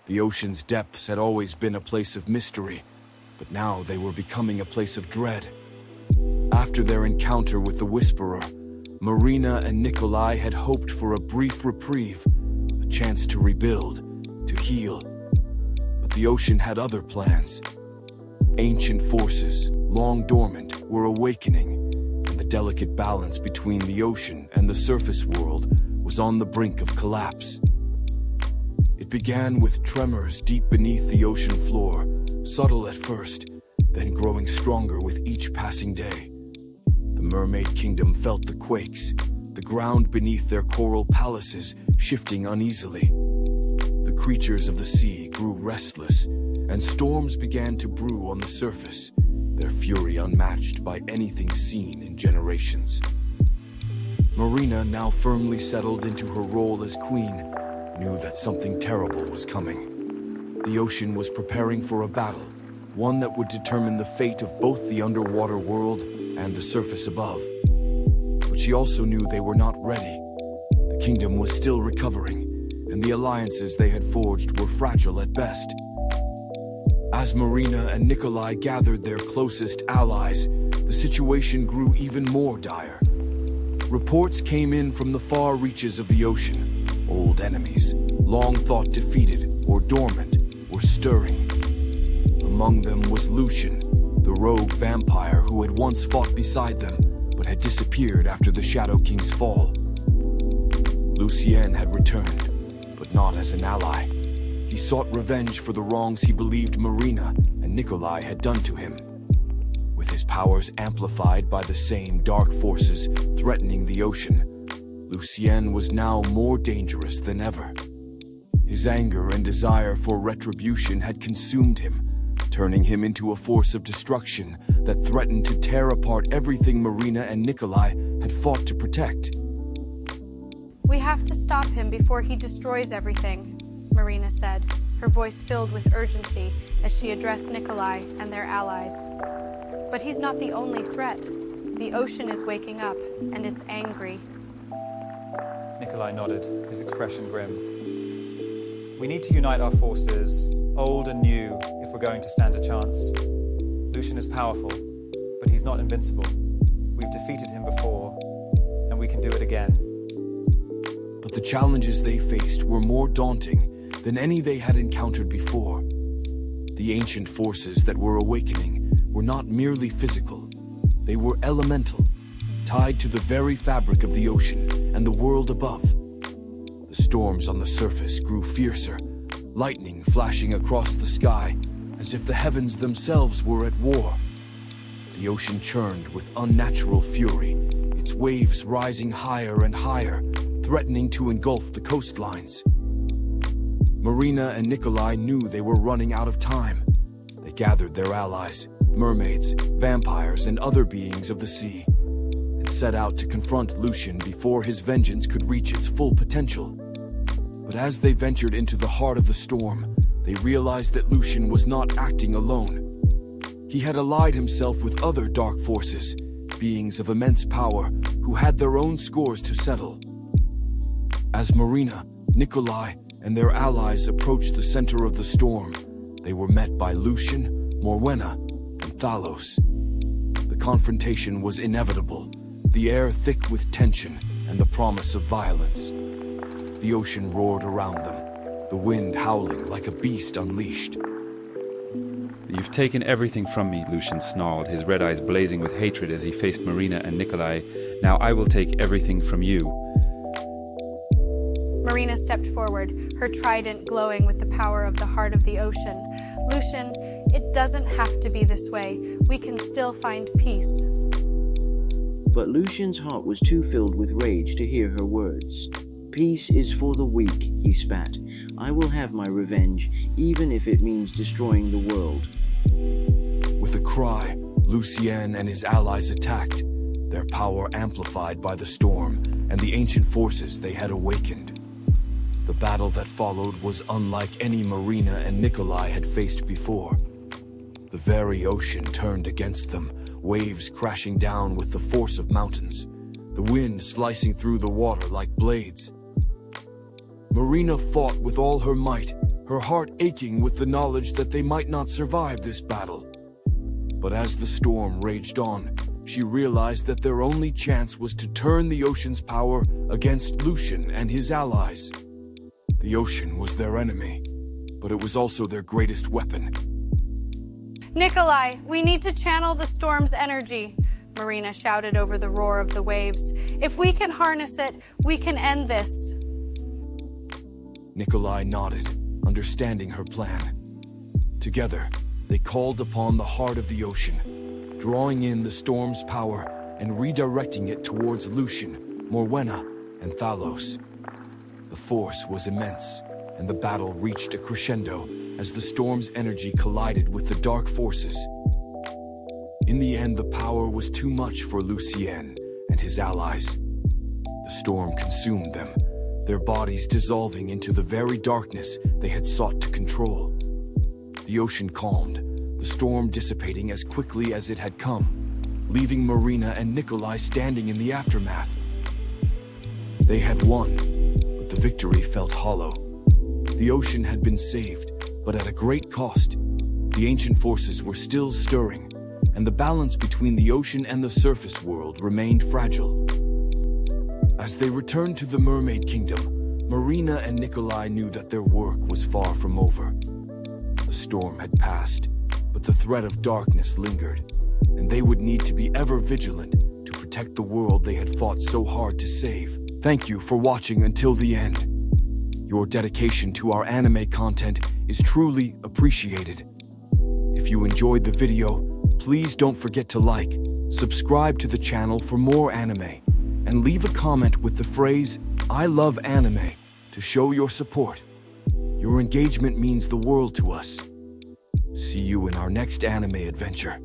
The ocean's depths had always been a place of mystery, but now they were becoming a place of dread. After their encounter with the Whisperer, Marina and Nikolai had hoped for a brief reprieve, a chance to rebuild, to heal. But the ocean had other plans. Ancient forces, long dormant, were awakening, and the delicate balance between the ocean and the surface world was on the brink of collapse. It began with tremors deep beneath the ocean floor, subtle at first, then growing stronger with each passing day. The Mermaid Kingdom felt the quakes, the ground beneath their coral palaces shifting uneasily. The creatures of the sea grew restless, and storms began to brew on the surface, their fury unmatched by anything seen in generations. Marina, now firmly settled into her role as queen, knew that something terrible was coming. The ocean was preparing for a battle, one that would determine the fate of both the underwater world and the surface above. But she also knew they were not ready. The kingdom was still recovering, and the alliances they had forged were fragile at best. As Marina and Nikolai gathered their closest allies, the situation grew even more dire. Reports came in from the far reaches of the ocean. Old enemies, long thought defeated or dormant, were stirring. Among them was Lucian, the rogue vampire who had once fought beside them, but had disappeared after the Shadow King's fall. Lucien had returned, but not as an ally. He sought revenge for the wrongs he believed Marina and Nikolai had done to him. With his powers amplified by the same dark forces threatening the ocean, Lucien was now more dangerous than ever. His anger and desire for retribution had consumed him, turning him into a force of destruction that threatened to tear apart everything Marina and Nikolai had fought to protect. "We have to stop him before he destroys everything," Marina said, her voice filled with urgency as she addressed Nikolai and their allies. "But he's not the only threat. The ocean is waking up, and it's angry." Nikolai nodded, his expression grim. "We need to unite our forces, old and new, if we're going to stand a chance. Lucian is powerful, but he's not invincible. We've defeated him before, and we can do it again." But the challenges they faced were more daunting than any they had encountered before. The ancient forces that were awakening were not merely physical. They were elemental, tied to the very fabric of the ocean and the world above. The storms on the surface grew fiercer, lightning flashing across the sky as if the heavens themselves were at war. The ocean churned with unnatural fury, its waves rising higher and higher, threatening to engulf the coastlines. Marina and Nikolai knew they were running out of time. They gathered their allies, mermaids, vampires, and other beings of the sea, and set out to confront Lucian before his vengeance could reach its full potential. But as they ventured into the heart of the storm, they realized that Lucian was not acting alone. He had allied himself with other dark forces, beings of immense power who had their own scores to settle. As Marina, Nikolai, and their allies approached the center of the storm, they were met by Lucian, Morwenna, and Thalos. The confrontation was inevitable, the air thick with tension and the promise of violence. The ocean roared around them, the wind howling like a beast unleashed. "You've taken everything from me," Lucian snarled, his red eyes blazing with hatred as he faced Marina and Nikolai. "Now I will take everything from you." Marina stepped forward, her trident glowing with the power of the heart of the ocean. "Lucian, it doesn't have to be this way. We can still find peace." But Lucian's heart was too filled with rage to hear her words. "Peace is for the weak," he spat. "I will have my revenge, even if it means destroying the world." With a cry, Lucien and his allies attacked, their power amplified by the storm and the ancient forces they had awakened. The battle that followed was unlike any Marina and Nikolai had faced before. The very ocean turned against them, waves crashing down with the force of mountains, the wind slicing through the water like blades. Marina fought with all her might, her heart aching with the knowledge that they might not survive this battle. But as the storm raged on, she realized that their only chance was to turn the ocean's power against Lucian and his allies. The ocean was their enemy, but it was also their greatest weapon. Nikolai, we need to channel the storm's energy, Marina shouted over the roar of the waves. If we can harness it, we can end this. Nikolai nodded, understanding her plan. Together, they called upon the heart of the ocean, drawing in the storm's power and redirecting it towards Lucian, Morwenna, and Thalos. The force was immense, and the battle reached a crescendo as the storm's energy collided with the dark forces. In the end, the power was too much for Lucien and his allies. The storm consumed them, their bodies dissolving into the very darkness they had sought to control. The ocean calmed, the storm dissipating as quickly as it had come, leaving Marina and Nikolai standing in the aftermath. They had won, but the victory felt hollow. The ocean had been saved, but at a great cost. The ancient forces were still stirring, and the balance between the ocean and the surface world remained fragile. As they returned to the Mermaid Kingdom, Marina and Nikolai knew that their work was far from over. The storm had passed, but the threat of darkness lingered, and they would need to be ever vigilant to protect the world they had fought so hard to save. Thank you for watching until the end. Your dedication to our anime content is truly appreciated. If you enjoyed the video, please don't forget to like, subscribe to the channel for more anime, and leave a comment with the phrase, "I love anime," to show your support. Your engagement means the world to us. See you in our next anime adventure.